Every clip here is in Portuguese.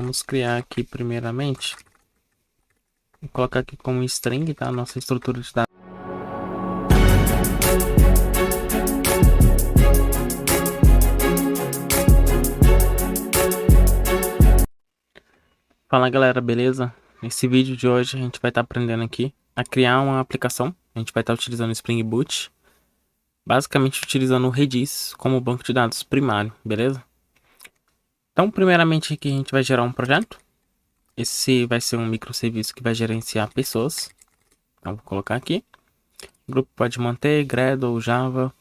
Vamos criar aqui primeiramente. Vou colocar aqui como string, tá? Nossa estrutura de dados. Fala galera, beleza? Nesse vídeo de hoje a gente vai estar aprendendo aqui a criar uma aplicação. A gente vai estar utilizando o Spring Boot, basicamente utilizando o Redis como banco de dados primário, beleza? Então, primeiramente aqui a gente vai gerar um projeto. Esse vai ser um microserviço que vai gerenciar pessoas. Então, vou colocar aqui. O grupo pode manter, Gradle, Java.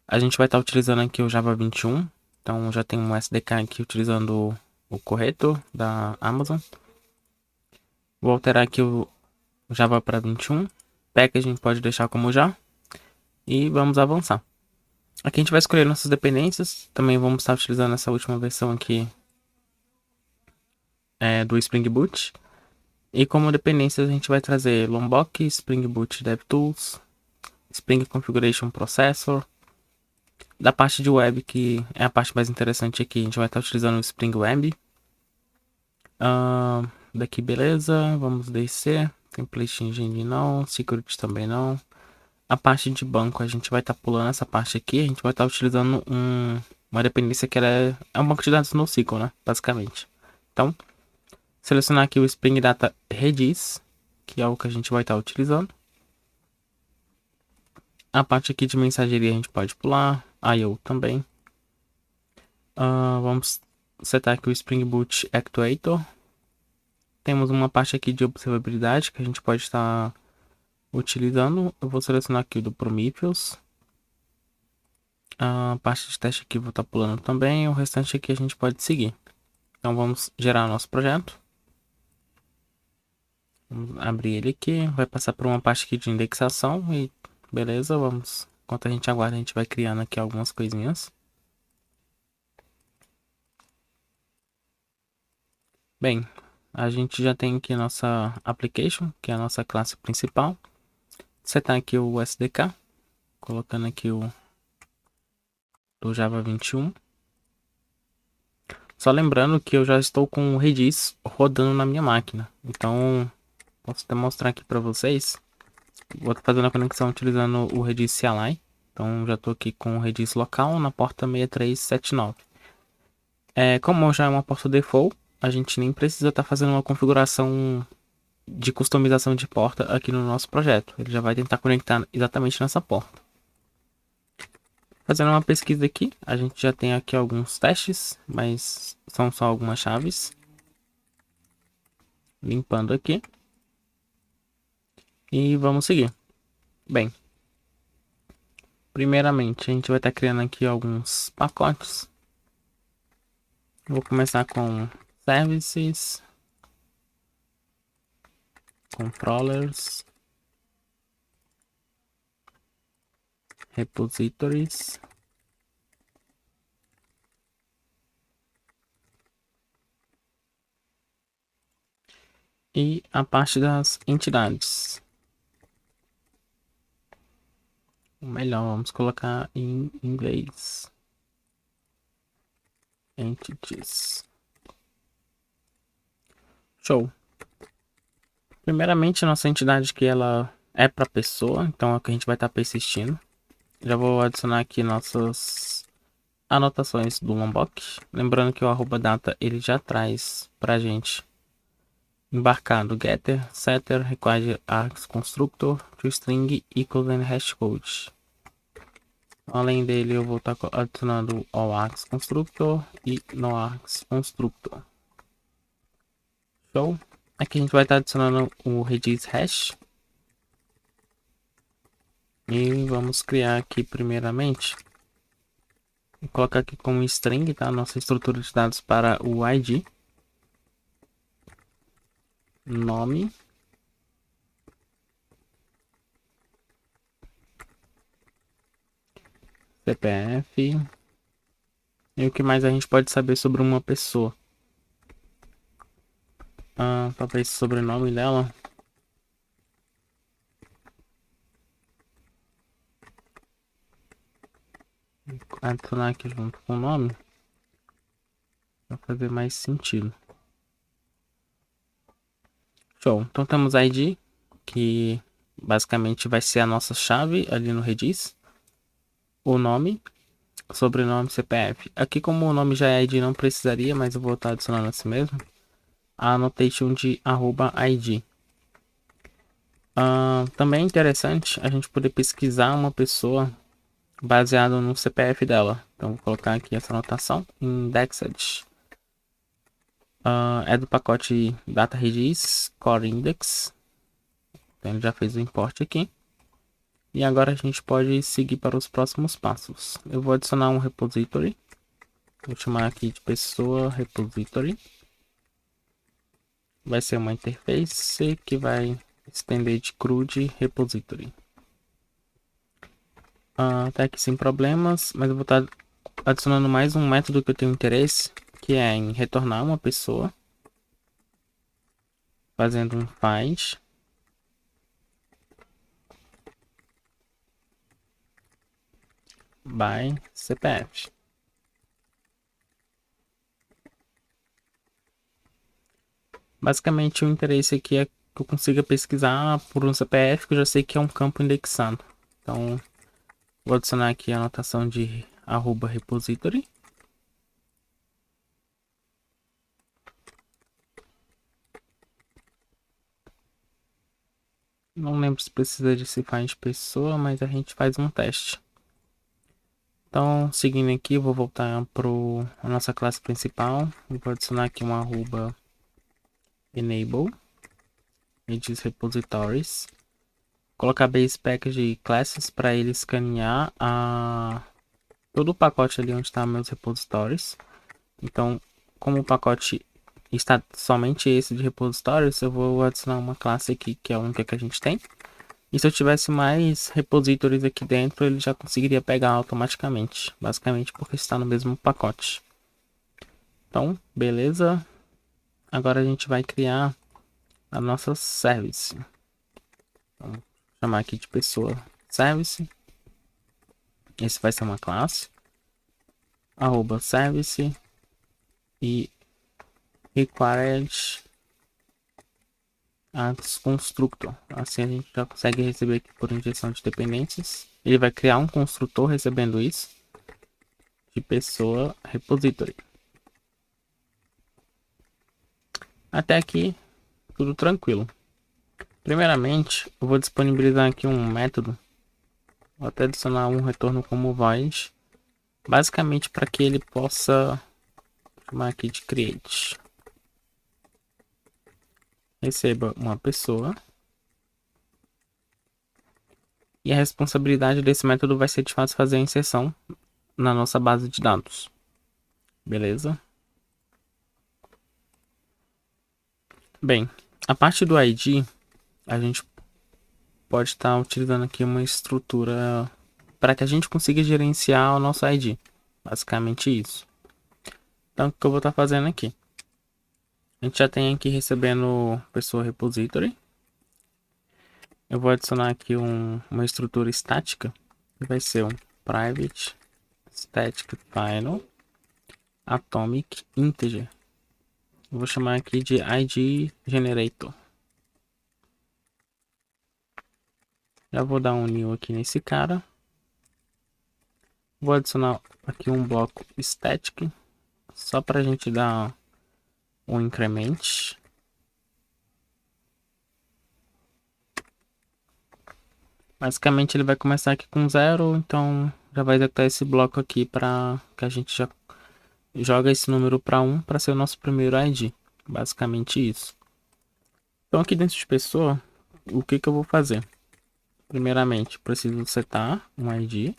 A gente vai estar utilizando aqui o Java 21. Então, já tem um SDK aqui utilizando o corretor da Amazon. Vou alterar aqui o Java para 21. Packaging pode deixar como já. E vamos avançar. Aqui a gente vai escolher nossas dependências. Também vamos estar utilizando essa última versão aqui do Spring Boot. E como dependências a gente vai trazer Lombok, Spring Boot DevTools, Spring Configuration Processor. Da parte de web, que é a parte mais interessante aqui, a gente vai estar utilizando o Spring Web. Daqui beleza, vamos descer. Template Engine não, Security também não. A parte de banco a gente vai estar pulando essa parte aqui. A gente vai estar utilizando uma dependência que é um banco de dados NoSQL, né? Basicamente. Então, selecionar aqui o Spring Data Redis, que é o que a gente vai estar utilizando. A parte aqui de mensageria a gente pode pular. I/O também. Vamos setar aqui o Spring Boot Actuator. Temos uma parte aqui de observabilidade que a gente pode estar utilizando. Eu vou selecionar aqui o do Prometheus. A parte de teste aqui eu vou estar pulando também. O restante aqui a gente pode seguir. Então vamos gerar nosso projeto. Vamos abrir ele aqui. Vai passar por uma parte aqui de indexação. E beleza, vamos. Enquanto a gente aguarda, a gente vai criando aqui algumas coisinhas. Bem, a gente já tem aqui nossa application, que é a nossa classe principal. Setar aqui o SDK, colocando aqui o do Java 21. Só lembrando que eu já estou com o Redis rodando na minha máquina. Então, posso até mostrar aqui para vocês. Vou estar fazendo a conexão utilizando o Redis CLI. Então, já estou aqui com o Redis local na porta 6379. Como já é uma porta default, a gente nem precisa estar fazendo uma configuração de customização de porta aqui no nosso projeto. Ele já vai tentar conectar exatamente nessa porta. Fazendo uma pesquisa aqui, a gente já tem aqui alguns testes, mas são só algumas chaves. Limpando aqui. E vamos seguir. Bem, primeiramente a gente vai estar criando aqui alguns pacotes. Vou começar com Services, Controllers, Repositories. E a parte das entidades. O melhor, vamos colocar em inglês. Entities. Show. Primeiramente, nossa entidade que ela é para pessoa, então é o que a gente vai estar persistindo. Já vou adicionar aqui nossas anotações do Lombok. Lembrando que o @data ele já traz pra gente embarcado getter, setter, required args constructor, toString, equals and hashcode. Além dele, eu vou estar adicionando all args constructor e no args constructor. Show. Aqui a gente vai estar adicionando o Redis hash. E vamos criar aqui primeiramente. Vou colocar aqui como string, tá? Nossa estrutura de dados para o ID. Nome. CPF. E o que mais a gente pode saber sobre uma pessoa? Talvez o sobrenome dela. Adicionar aqui junto com o nome. Para fazer mais sentido. Show. Então temos ID, que basicamente vai ser a nossa chave ali no Redis. O nome, sobrenome, CPF. Aqui como o nome já é ID não precisaria, mas eu vou estar adicionando assim mesmo. A annotation de @ID. Também é interessante a gente poder pesquisar uma pessoa baseado no CPF dela. Então vou colocar aqui essa anotação, indexed. É do pacote data redis core index. Então ele já fez o import aqui. E agora a gente pode seguir para os próximos passos. Eu vou adicionar um repository. Vou chamar aqui de pessoa repository. Vai ser uma interface que vai estender de CRUD repository. Tá aqui sem problemas, mas eu vou estar adicionando mais um método que eu tenho interesse, que é em retornar uma pessoa, fazendo um find by CPF. Basicamente o interesse aqui é que eu consiga pesquisar por um CPF que eu já sei que é um campo indexado. Então vou adicionar aqui a anotação de @repository. Não lembro se precisa de se find pessoa, mas a gente faz um teste. Então, seguindo aqui, eu vou voltar para a nossa classe principal. Eu vou adicionar aqui um @enable redis repositories. Colocar base package classes para ele escanear todo o pacote ali onde está meus repositórios. Então, como o pacote está somente esse de repositórios, eu vou adicionar uma classe aqui que é a única que a gente tem. E se eu tivesse mais repositórios aqui dentro, ele já conseguiria pegar automaticamente. Basicamente porque está no mesmo pacote. Então, beleza. Agora a gente vai criar a nossa service. Então, vou chamar aqui de pessoa service. Esse vai ser uma classe. @service e required as constructor. Assim a gente já consegue receber aqui por injeção de dependências. Ele vai criar um construtor recebendo isso de pessoa repository. Até aqui tudo tranquilo. Primeiramente, eu vou disponibilizar aqui um método. Vou até adicionar um retorno como void, basicamente para que ele possa chamar aqui de create. Receba uma pessoa. E a responsabilidade desse método vai ser de fato fazer a inserção na nossa base de dados. Beleza? Bem, a parte do ID, a gente pode estar utilizando aqui uma estrutura para que a gente consiga gerenciar o nosso ID. Basicamente isso. Então, o que eu vou estar fazendo aqui? A gente já tem aqui recebendo pessoa repository. Eu vou adicionar aqui uma estrutura estática, que vai ser um private static final atomic integer. Eu vou chamar aqui de ID generator. Já vou dar um new aqui nesse cara. Vou adicionar aqui um bloco static, só para a gente dar um increment. Basicamente ele vai começar aqui com 0, então já vai executar esse bloco aqui para que a gente já joga esse número para 1 para ser o nosso primeiro ID. Basicamente isso. Então aqui dentro de pessoa, o que eu vou fazer? Primeiramente, preciso setar um ID.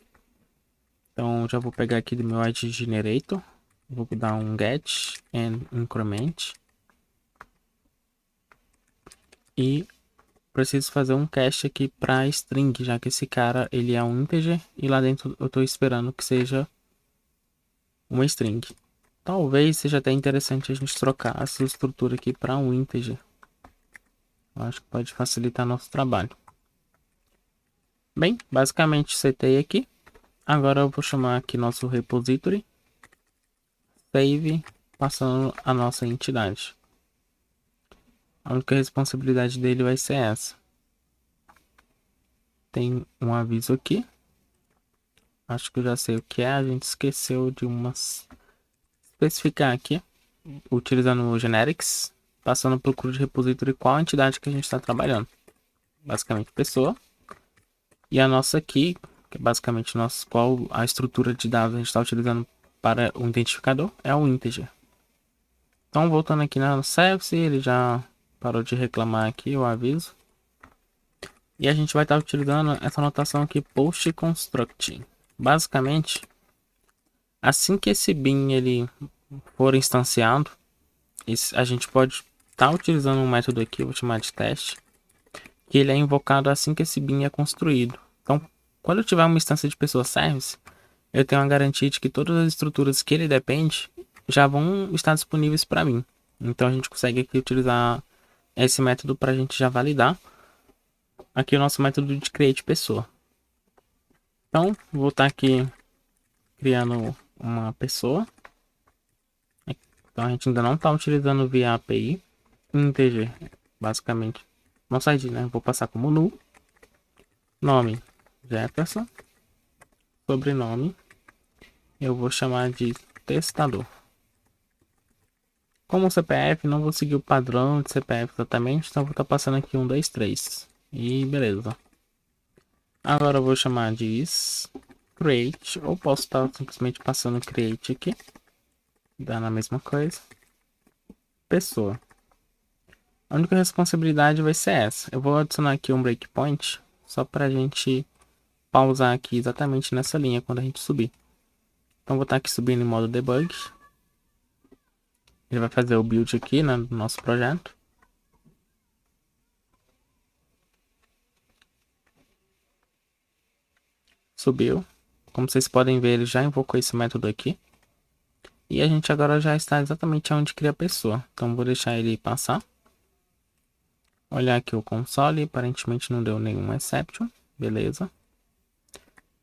Então já vou pegar aqui do meu ID generator. Vou dar um get and increment. E preciso fazer um cache aqui para string, já que esse cara ele é um integer e lá dentro eu estou esperando que seja uma string. Talvez seja até interessante a gente trocar essa estrutura aqui para um integer. Eu acho que pode facilitar nosso trabalho. Bem, basicamente setei aqui. Agora eu vou chamar aqui nosso repository. Save, passando a nossa entidade. A única responsabilidade dele vai ser essa. Tem um aviso aqui. Acho que eu já sei o que é. A gente esqueceu de especificar aqui, utilizando o generics, passando por procura de repository qual a entidade que a gente está trabalhando. Basicamente pessoa. E a nossa aqui, que é basicamente qual a estrutura de dados a gente está utilizando para o identificador, é o integer. Então voltando aqui na service, ele já parou de reclamar aqui o aviso. E a gente vai estar utilizando essa notação aqui, post construct. Basicamente, assim que esse bin ele for instanciado, a gente pode estar utilizando um método aqui, vou chamar de teste, que ele é invocado assim que esse bin é construído. Então, quando eu tiver uma instância de pessoa service, eu tenho a garantia de que todas as estruturas que ele depende já vão estar disponíveis para mim. Então a gente consegue aqui utilizar esse método para a gente já validar aqui o nosso método de create pessoa. Então, vou estar aqui criando uma pessoa. Então a gente ainda não está utilizando via API. Integer, basicamente, nosso ID, né? Vou passar como null. Nome, Jefferson. Sobrenome, eu vou chamar de testador. Como CPF, não vou seguir o padrão de CPF exatamente, então vou estar passando aqui 1, 2, 3. E beleza. Agora eu vou chamar de create, ou posso estar simplesmente passando create aqui. Dá na mesma coisa. Pessoa. A única responsabilidade vai ser essa. Eu vou adicionar aqui um breakpoint, só para a gente pausar aqui exatamente nessa linha quando a gente subir. Então vou estar aqui subindo em modo debug. Ele vai fazer o build aqui, né, do nosso projeto. Subiu. Como vocês podem ver, ele já invocou esse método aqui. E a gente agora já está exatamente onde cria a pessoa. Então vou deixar ele passar. Olhar aqui o console, aparentemente não deu nenhum exception. Beleza.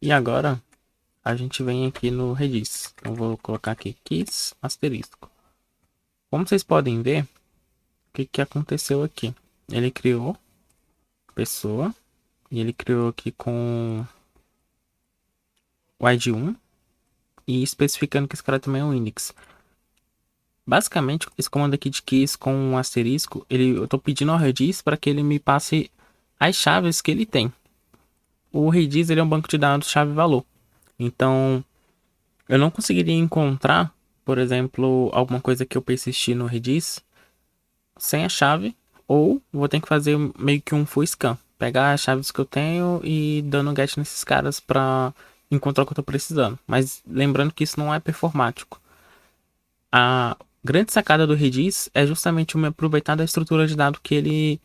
E agora a gente vem aqui no Redis. Então vou colocar aqui keys asterisco. Como vocês podem ver, o que aconteceu aqui? Ele criou pessoa e ele criou aqui com o ID 1 e especificando que esse cara também é um index. Basicamente, esse comando aqui de keys com um asterisco, eu estou pedindo ao Redis para que ele me passe as chaves que ele tem. O Redis ele é um banco de dados chave-valor. Então, eu não conseguiria encontrar, por exemplo, alguma coisa que eu persistir no Redis sem a chave, ou vou ter que fazer meio que um full scan. Pegar as chaves que eu tenho e dando get nesses caras para encontrar o que eu estou precisando. Mas lembrando que isso não é performático. A grande sacada do Redis é justamente me aproveitar da estrutura de dados que ele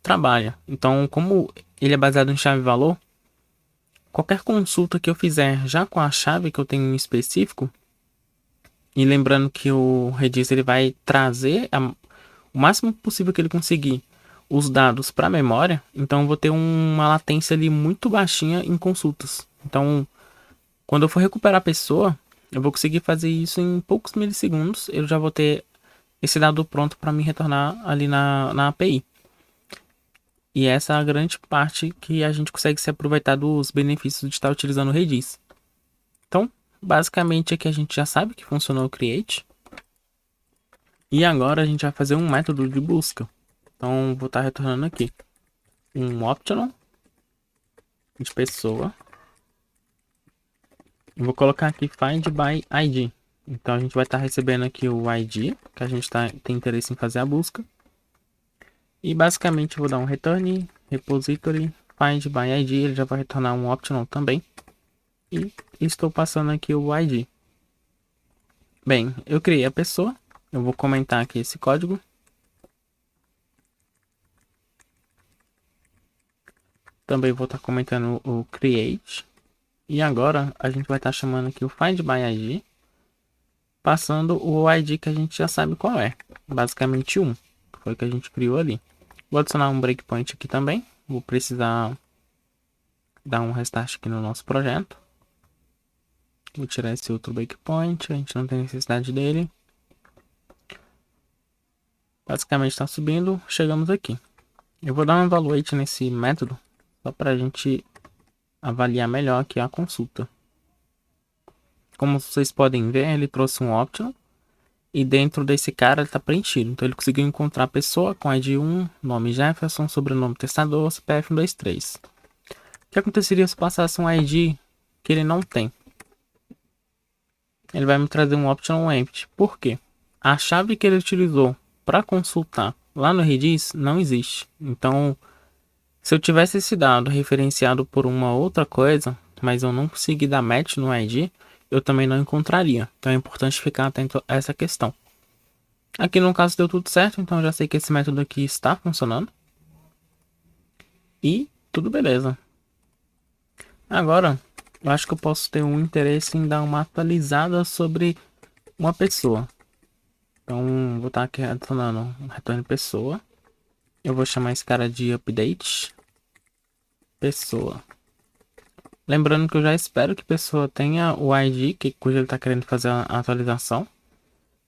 trabalha. Então, como ele é baseado em chave-valor, qualquer consulta que eu fizer já com a chave que eu tenho em específico, e lembrando que o Redis ele vai trazer o máximo possível que ele conseguir os dados para a memória, então eu vou ter uma latência ali muito baixinha em consultas. Então, quando eu for recuperar a pessoa, eu vou conseguir fazer isso em poucos milissegundos. Eu já vou ter esse dado pronto para me retornar ali na API. E essa é a grande parte que a gente consegue se aproveitar dos benefícios de estar utilizando o Redis. Então, basicamente aqui a gente já sabe que funcionou o create. E agora a gente vai fazer um método de busca. Então, vou estar retornando aqui um optional de pessoa. Vou colocar aqui find by ID. Então a gente vai estar recebendo aqui o ID, que a gente tem interesse em fazer a busca. E basicamente vou dar um return repository find by ID, ele já vai retornar um optional também. E estou passando aqui o ID. Bem, eu criei a pessoa, eu vou comentar aqui esse código. Também vou estar comentando o create. E agora a gente vai estar chamando aqui o find by ID, passando o ID que a gente já sabe qual é, basicamente 1, que foi o que a gente criou ali. Vou adicionar um breakpoint aqui também, vou precisar dar um restart aqui no nosso projeto. Vou tirar esse outro breakpoint, a gente não tem necessidade dele. Basicamente está subindo, chegamos aqui. Eu vou dar um evaluate nesse método, só para a gente avaliar melhor aqui a consulta. Como vocês podem ver, ele trouxe um optional. E dentro desse cara ele está preenchido. Então ele conseguiu encontrar a pessoa com ID 1, nome Jefferson, sobrenome testador, CPF 123. O que aconteceria se passasse um ID que ele não tem? Ele vai me trazer um optional empty. Por quê? A chave que ele utilizou para consultar lá no Redis não existe. Então, se eu tivesse esse dado referenciado por uma outra coisa, mas eu não consegui dar match no ID, eu também não encontraria. Então é importante ficar atento a essa questão. Aqui no caso deu tudo certo, então eu já sei que esse método aqui está funcionando. E tudo beleza. Agora, eu acho que eu posso ter um interesse em dar uma atualizada sobre uma pessoa. Então, vou estar aqui adicionando um retorno pessoa. Eu vou chamar esse cara de update pessoa. Lembrando que eu já espero que a pessoa tenha o ID cujo ele está querendo fazer a atualização.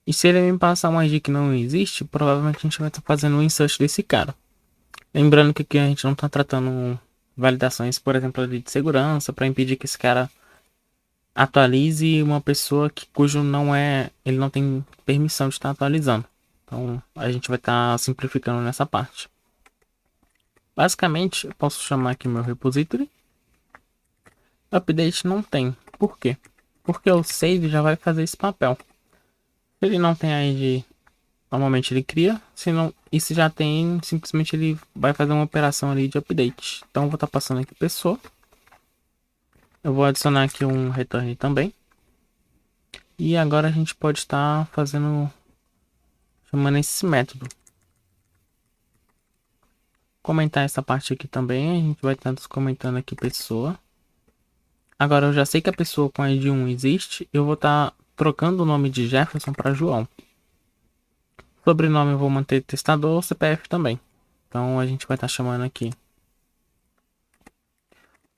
E se ele me passar um ID que não existe, provavelmente a gente vai estar fazendo um insert desse cara. Lembrando que aqui a gente não está tratando validações, por exemplo, de segurança, para impedir que esse cara atualize uma pessoa cujo ele não tem permissão de estar atualizando. Então a gente vai estar simplificando nessa parte. Basicamente, eu posso chamar aqui meu repository. Update não tem. Por quê? Porque o save já vai fazer esse papel. Se ele não tem ID, normalmente ele cria. Se não, e se já tem, simplesmente ele vai fazer uma operação ali de update. Então eu vou estar passando aqui pessoa. Eu vou adicionar aqui um return também. E agora a gente pode estar chamando esse método. Comentar essa parte aqui também. A gente vai estar comentando aqui pessoa. Agora eu já sei que a pessoa com ID 1 existe. Eu vou estar trocando o nome de Jefferson para João. Sobrenome eu vou manter testador, CPF também. Então a gente vai estar chamando aqui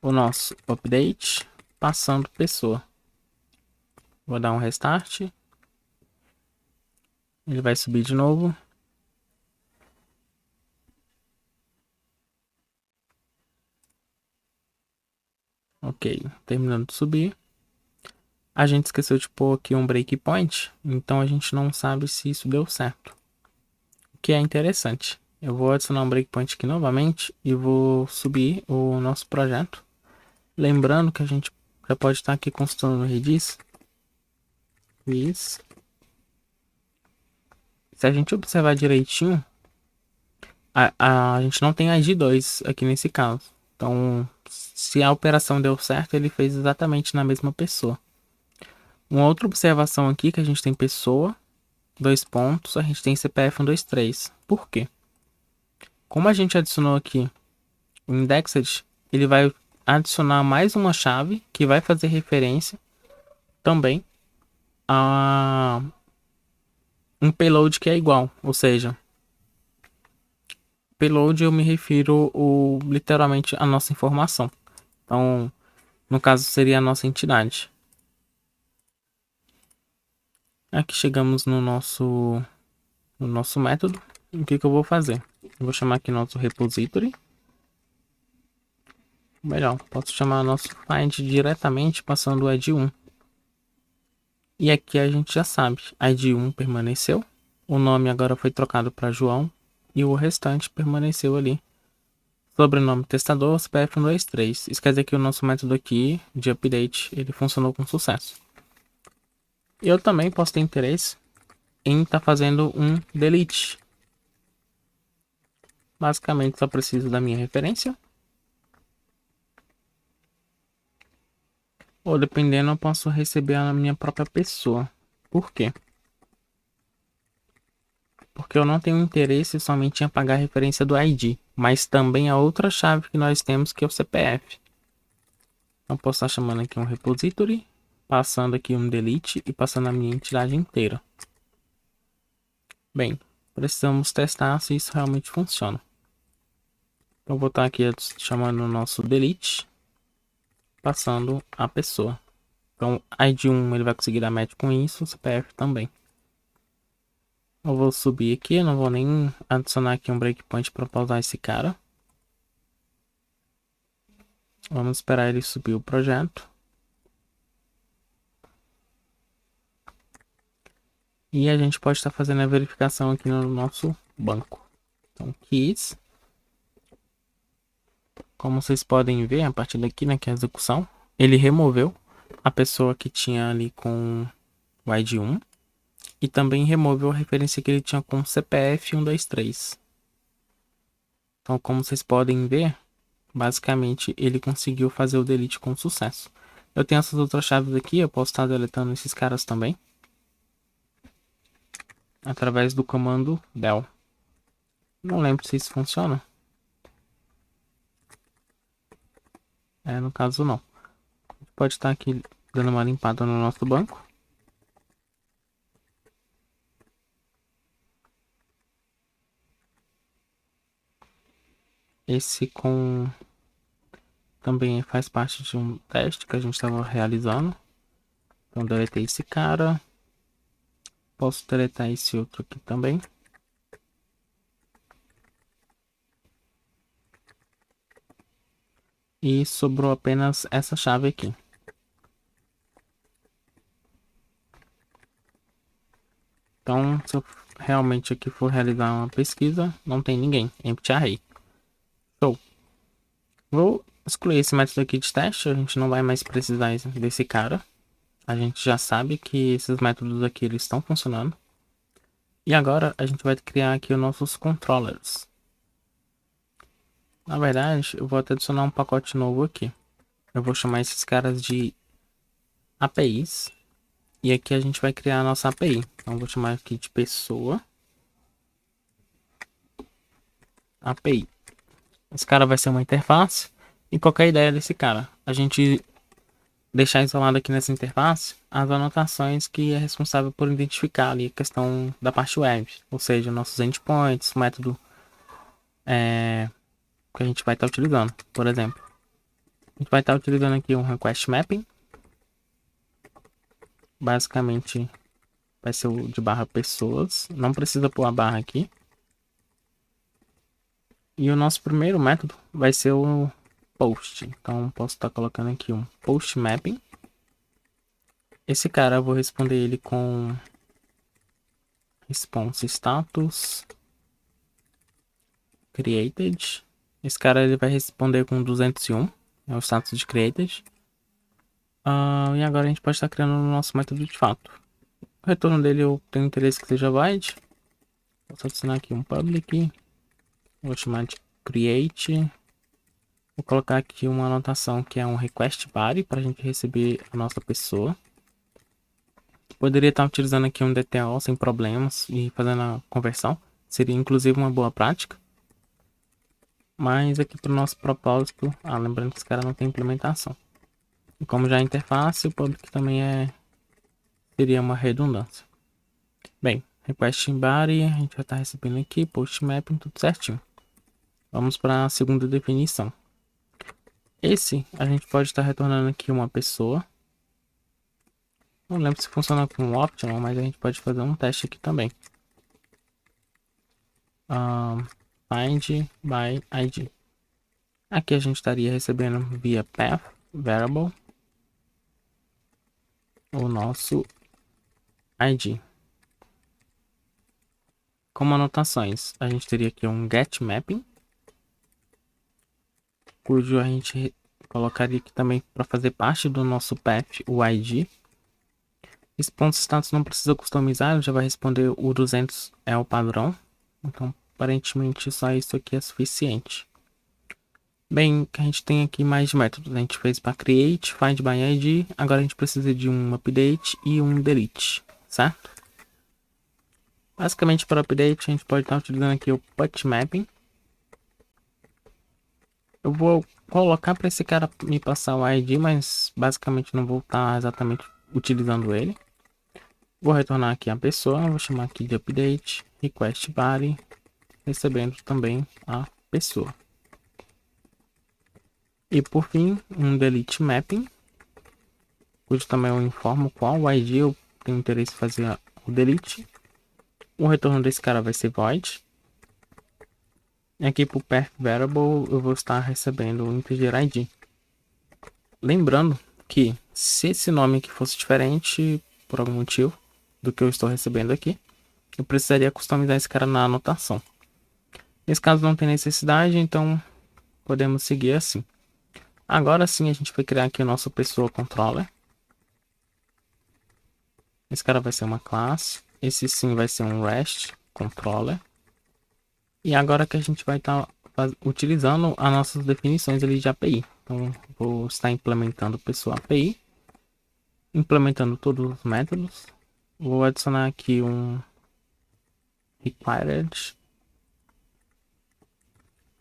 o nosso update passando pessoa. Vou dar um restart. Ele vai subir de novo. Ok, terminando de subir. A gente esqueceu de pôr aqui um breakpoint, então a gente não sabe se isso deu certo. O que é interessante. Eu vou adicionar um breakpoint aqui novamente e vou subir o nosso projeto. Lembrando que a gente já pode estar aqui consultando no Redis. Se a gente observar direitinho, a gente não tem ID 2 aqui nesse caso. Então, se a operação deu certo, ele fez exatamente na mesma pessoa. Uma outra observação aqui que a gente tem pessoa, 2 pontos, a gente tem CPF 123. Por quê? Como a gente adicionou aqui o indexed, ele vai adicionar mais uma chave que vai fazer referência também a um payload que é igual, ou seja, payload eu me refiro literalmente à nossa informação. Então, no caso seria a nossa entidade. Aqui chegamos no nosso método. O que eu vou fazer? Eu vou chamar aqui nosso repository. Melhor, posso chamar nosso find diretamente passando o ID 1. E aqui a gente já sabe, ID 1 permaneceu. O nome agora foi trocado para João. E o restante permaneceu ali. Sobrenome testador, CPF 123. Isso quer dizer que o nosso método aqui de update, ele funcionou com sucesso. Eu também posso ter interesse em estar fazendo um delete. Basicamente só preciso da minha referência. Ou dependendo, eu posso receber a minha própria pessoa. Por quê? Porque eu não tenho interesse somente em apagar a referência do ID, mas também a outra chave que nós temos, que é o CPF. Então posso estar chamando aqui um repository, passando aqui um delete e passando a minha entidade inteira. Bem, precisamos testar se isso realmente funciona. Então vou estar aqui chamando o nosso delete, passando a pessoa. Então ID 1 ele vai conseguir dar match com isso, o CPF também. Eu vou subir aqui, eu não vou nem adicionar aqui um breakpoint para pausar esse cara. Vamos esperar ele subir o projeto. E a gente pode estar fazendo a verificação aqui no nosso banco. Então, keys. Como vocês podem ver, a partir daqui, né, que é a execução, ele removeu a pessoa que tinha ali com o ID 1 e também removeu a referência que ele tinha com CPF 123. Então, como vocês podem ver, basicamente ele conseguiu fazer o delete com sucesso. Eu tenho essas outras chaves aqui, eu posso estar deletando esses caras também, através do comando del. Não lembro se isso funciona. No caso não. Pode estar aqui dando uma limpada no nosso banco. Esse com também faz parte de um teste que a gente estava realizando. Então deletei esse cara. Posso deletar esse outro aqui também. E sobrou apenas essa chave aqui. Então, se eu realmente aqui for realizar uma pesquisa, não tem ninguém. Empty array. Show. Vou excluir esse método aqui de teste. A gente não vai mais precisar desse cara. A gente já sabe que esses métodos aqui eles estão funcionando. E agora a gente vai criar aqui os nossos controllers. Na verdade, eu vou até adicionar um pacote novo aqui. Eu vou chamar esses caras de APIs. E aqui a gente vai criar a nossa API. Então eu vou chamar aqui de pessoa API. Esse cara vai ser uma interface. E qualquer ideia desse cara, a gente deixar isolado aqui nessa interface as anotações que é responsável por identificar ali a questão da parte web. Ou seja, nossos endpoints, o método que a gente vai estar utilizando. Por exemplo, a gente vai estar utilizando aqui um request mapping. Basicamente vai ser o de barra pessoas. Não precisa pôr a barra aqui. E o nosso primeiro método vai ser o post. Então posso estar colocando aqui um post mapping. Esse cara eu vou responder ele com response status created. Esse cara ele vai responder com 201. É o status de created. E agora a gente pode estar criando o nosso método de fato. O retorno dele eu tenho interesse que seja void. Posso adicionar aqui um public. Vou chamar de create. Vou colocar aqui uma anotação que é um request body para a gente receber a nossa pessoa. Poderia estar utilizando aqui um DTO sem problemas e fazendo a conversão. Seria inclusive uma boa prática. Mas aqui para o nosso propósito, lembrando que esse cara não tem implementação. E como já é interface, o public também seria uma redundância. Bem, request body, a gente vai estar recebendo aqui, post mapping, tudo certinho. Vamos para a segunda definição. Esse, a gente pode estar retornando aqui uma pessoa. Não lembro se funciona com optional, mas a gente pode fazer um teste aqui também. Find by ID. Aqui a gente estaria recebendo via path variable o nosso ID. Como anotações, a gente teria aqui um get mapping, cujo a gente colocaria aqui também para fazer parte do nosso path o ID. Esse ponto status não precisa customizar, ele já vai responder o 200 é o padrão. Então, aparentemente, só isso aqui é suficiente. Bem, que a gente tem aqui mais métodos. A gente fez para create, find by ID. Agora a gente precisa de um update e um delete, certo? Basicamente, para update, a gente pode estar utilizando aqui o put mapping. Eu vou colocar para esse cara me passar o ID, mas basicamente não vou estar exatamente utilizando ele. Vou retornar aqui a pessoa, vou chamar aqui de update, request body, recebendo também a pessoa. E por fim, um delete mapping, cujo também eu informo qual ID eu tenho interesse em fazer o delete. O retorno desse cara vai ser void. E aqui pro path variable eu vou estar recebendo o integer id. Lembrando que se esse nome aqui fosse diferente por algum motivo do que eu estou recebendo aqui, eu precisaria customizar esse cara na anotação. Nesse caso não tem necessidade, então podemos seguir assim. Agora sim a gente vai criar aqui o nosso pessoa controller. Esse cara vai ser uma classe. Esse sim vai ser um REST controller. E agora que a gente vai estar utilizando as nossas definições ali de API. Então vou estar implementando pessoa API. Implementando todos os métodos. Vou adicionar aqui um required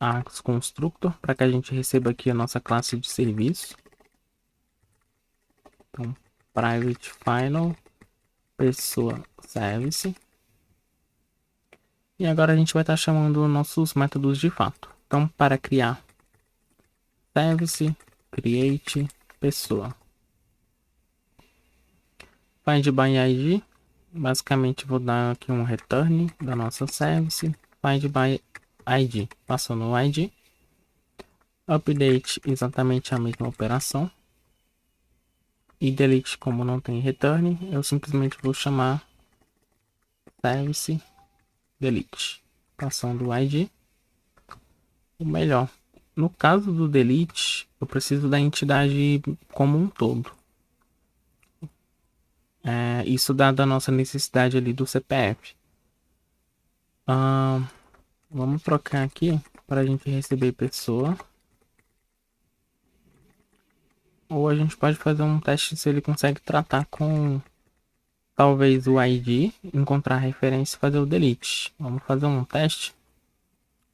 as constructor para que a gente receba aqui a nossa classe de serviço. Então, private final pessoa service. E agora a gente vai estar chamando nossos métodos de fato. Então, para criar service, create pessoa. Find by ID. Basicamente vou dar aqui um return da nossa service. Find by ID. Passou no ID. Update, exatamente a mesma operação. E delete, como não tem return, eu simplesmente vou chamar service delete. Passando o ID. O melhor, no caso do delete, eu preciso da entidade como um todo. Isso dada a nossa necessidade ali do CPF. Vamos trocar aqui para a gente receber pessoa. Ou a gente pode fazer um teste se ele consegue tratar com talvez o ID, encontrar a referência e fazer o delete. Vamos fazer um teste.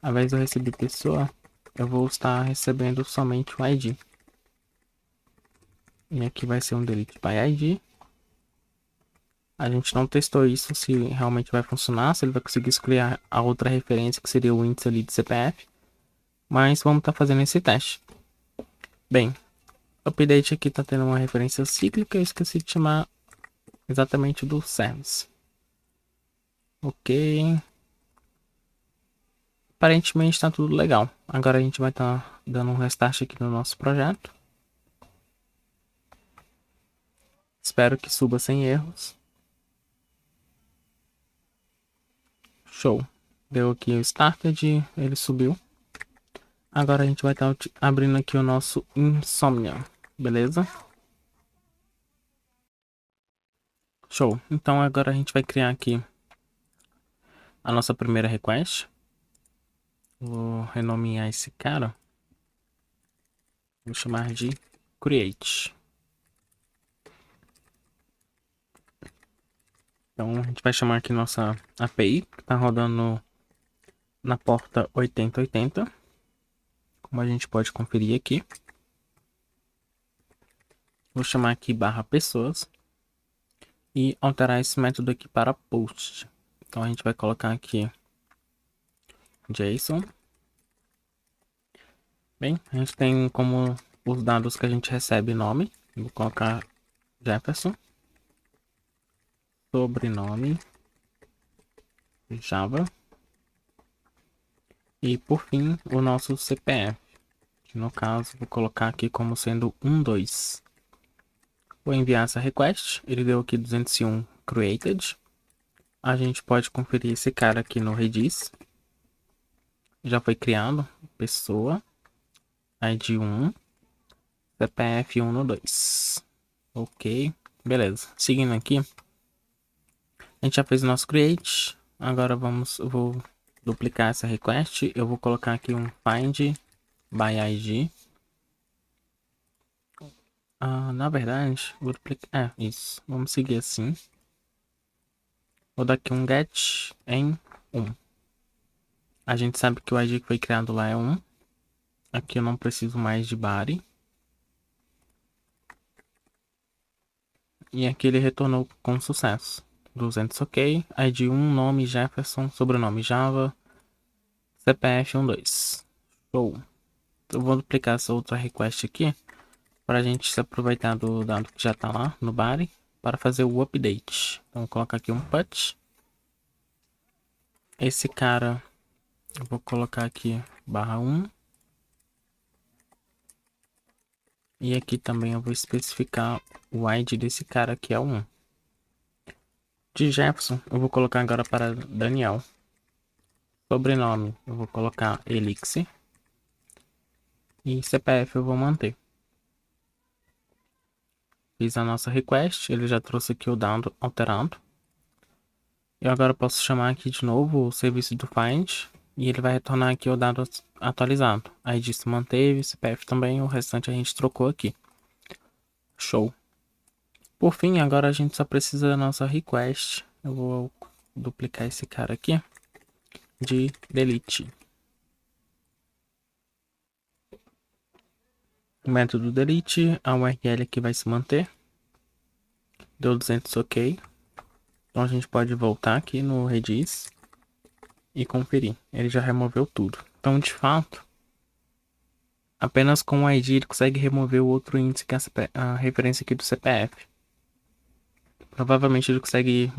Ao invés de eu receber pessoa, eu vou estar recebendo somente o ID. E aqui vai ser um delete by ID. A gente não testou isso, se realmente vai funcionar, se ele vai conseguir excluir a outra referência, que seria o índice ali de CPF. Mas vamos estar fazendo esse teste. Bem, o update aqui está tendo uma referência cíclica, eu esqueci de chamar exatamente do service. Ok. Aparentemente está tudo legal. Agora a gente vai estar dando um restart aqui no nosso projeto. Espero que suba sem erros. Show. Deu aqui o started, ele subiu. Agora a gente vai estar abrindo aqui o nosso Insomnia, beleza? Show. Então agora a gente vai criar aqui a nossa primeira request. Vou renomear esse cara. Vou chamar de create. Então a gente vai chamar aqui nossa API, que está rodando na porta 8080. Como a gente pode conferir aqui. Vou chamar aqui barra pessoas. E alterar esse método aqui para post. Então a gente vai colocar aqui JSON. Bem, a gente tem como os dados que a gente recebe nome. Vou colocar Jefferson. Sobrenome Java. E por fim o nosso CPF. Que no caso vou colocar aqui como sendo 12. Vou enviar essa request. Ele deu aqui 201 created. A gente pode conferir esse cara aqui no Redis. Já foi criado. Pessoa. ID 1. CPF 1 no 2. Ok. Beleza. Seguindo aqui. A gente já fez o nosso create. Agora vou duplicar essa request. Eu vou colocar aqui um find by ID. Na verdade, vou duplicar. Isso. Vamos seguir assim. Vou dar aqui um get em 1. A gente sabe que o ID que foi criado lá é 1. Aqui eu não preciso mais de body. E aqui ele retornou com sucesso. 200 ok. ID 1, nome Jefferson, sobrenome Java. CPF 12. Show. Eu vou duplicar essa outra request aqui. Para a gente se aproveitar do dado que já está lá no body. Para fazer o update. Então vou colocar aqui um put. esse cara, eu vou colocar aqui /1. E aqui também eu vou especificar o ID desse cara que é o 1. De Jefferson, eu vou colocar agora para Daniel. Sobrenome, eu vou colocar Elixir. E CPF eu vou manter. Fiz a nossa request, ele já trouxe aqui o dado alterado. Eu agora posso chamar aqui de novo o serviço do Find. E ele vai retornar aqui o dado atualizado. ID se manteve, CPF também, o restante a gente trocou aqui. Show. Por fim, agora a gente só precisa da nossa request. Eu vou duplicar esse cara aqui de delete. O método delete, a URL aqui vai se manter. Deu 200 ok. Então a gente pode voltar aqui no Redis e conferir. Ele já removeu tudo. Então, de fato, apenas com o ID ele consegue remover o outro índice que é a referência aqui do CPF. Provavelmente ele consegue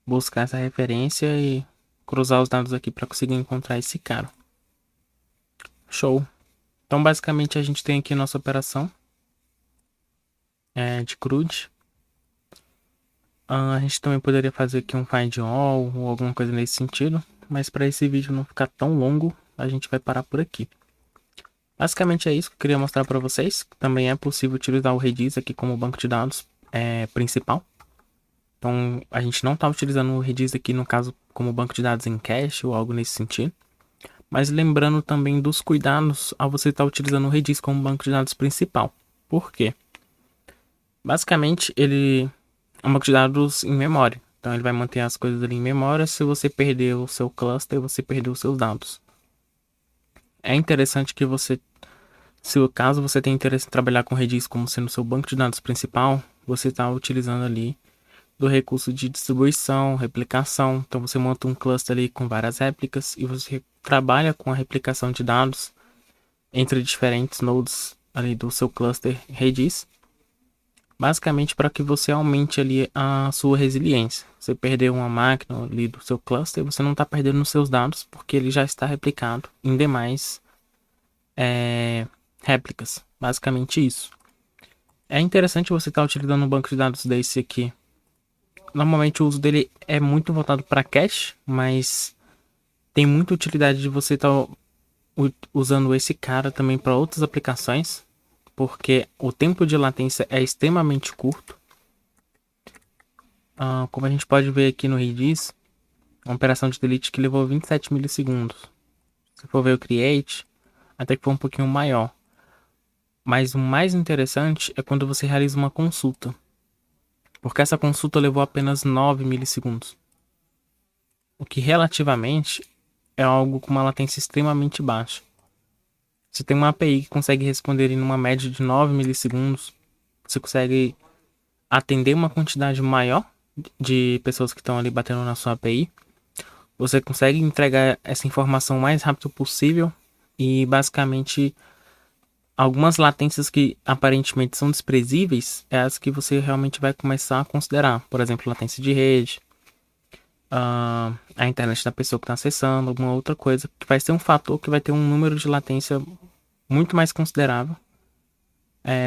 buscar essa referência e cruzar os dados aqui para conseguir encontrar esse cara. Show. Então basicamente a gente tem aqui nossa operação de CRUD. A gente também poderia fazer aqui um find all ou alguma coisa nesse sentido, mas para esse vídeo não ficar tão longo, a gente vai parar por aqui. Basicamente é isso que eu queria mostrar para vocês. Também é possível utilizar o Redis aqui como banco de dados principal. Então a gente não está utilizando o Redis aqui no caso como banco de dados em cache ou algo nesse sentido. Mas lembrando também dos cuidados ao você estar utilizando o Redis como banco de dados principal. Por quê? Basicamente ele é um banco de dados em memória. Então ele vai manter as coisas ali em memória. Se você perder o seu cluster, você perdeu os seus dados. É interessante que você, se o caso você tem interesse em trabalhar com Redis como sendo seu banco de dados principal, você está utilizando ali do recurso de distribuição, replicação. Então você monta um cluster ali com várias réplicas e você trabalha com a replicação de dados entre diferentes nodes ali do seu cluster Redis. Basicamente para que você aumente ali a sua resiliência. Você perdeu uma máquina ali do seu cluster, você não está perdendo os seus dados porque ele já está replicado em demais réplicas. Basicamente isso. É interessante você estar utilizando um banco de dados desse aqui. Normalmente o uso dele é muito voltado para cache, mas tem muita utilidade de você estar usando esse cara também para outras aplicações, porque o tempo de latência é extremamente curto. Como a gente pode ver aqui no Redis, uma operação de delete que levou 27 milissegundos. Se for ver o create, até que foi um pouquinho maior. Mas o mais interessante é quando você realiza uma consulta, porque essa consulta levou apenas 9 milissegundos. O que relativamente é algo com uma latência extremamente baixa. Você tem uma API que consegue responder em uma média de 9 milissegundos. Você consegue atender uma quantidade maior de pessoas que estão ali batendo na sua API. Você consegue entregar essa informação o mais rápido possível. E basicamente algumas latências que aparentemente são desprezíveis é as que você realmente vai começar a considerar. Por exemplo, latência de rede, a internet da pessoa que está acessando, alguma outra coisa, que vai ser um fator que vai ter um número de latência muito mais considerável,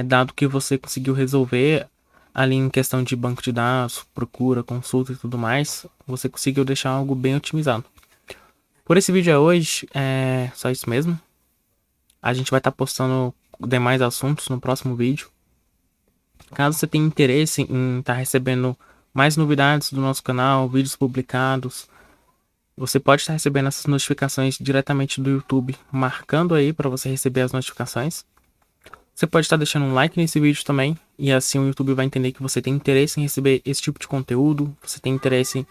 dado que você conseguiu resolver ali em questão de banco de dados, procura, consulta e tudo mais, você conseguiu deixar algo bem otimizado. Por esse vídeo é hoje, é só isso mesmo. A gente vai estar postando demais assuntos no próximo vídeo. Caso você tenha interesse em estar recebendo mais novidades do nosso canal, vídeos publicados, você pode estar recebendo essas notificações diretamente do YouTube, marcando aí para você receber as notificações. Você pode estar deixando um like nesse vídeo também, e assim o YouTube vai entender que você tem interesse em receber esse tipo de conteúdo, você tem interesse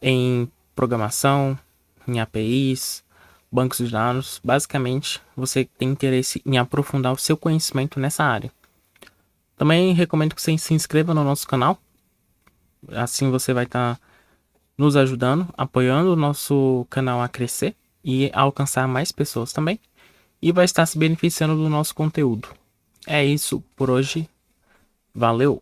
em programação, em APIs, bancos de dados. Basicamente, você tem interesse em aprofundar o seu conhecimento nessa área. Também recomendo que você se inscreva no nosso canal. Assim você vai estar nos ajudando, apoiando o nosso canal a crescer e a alcançar mais pessoas também. E vai estar se beneficiando do nosso conteúdo. É isso por hoje. Valeu!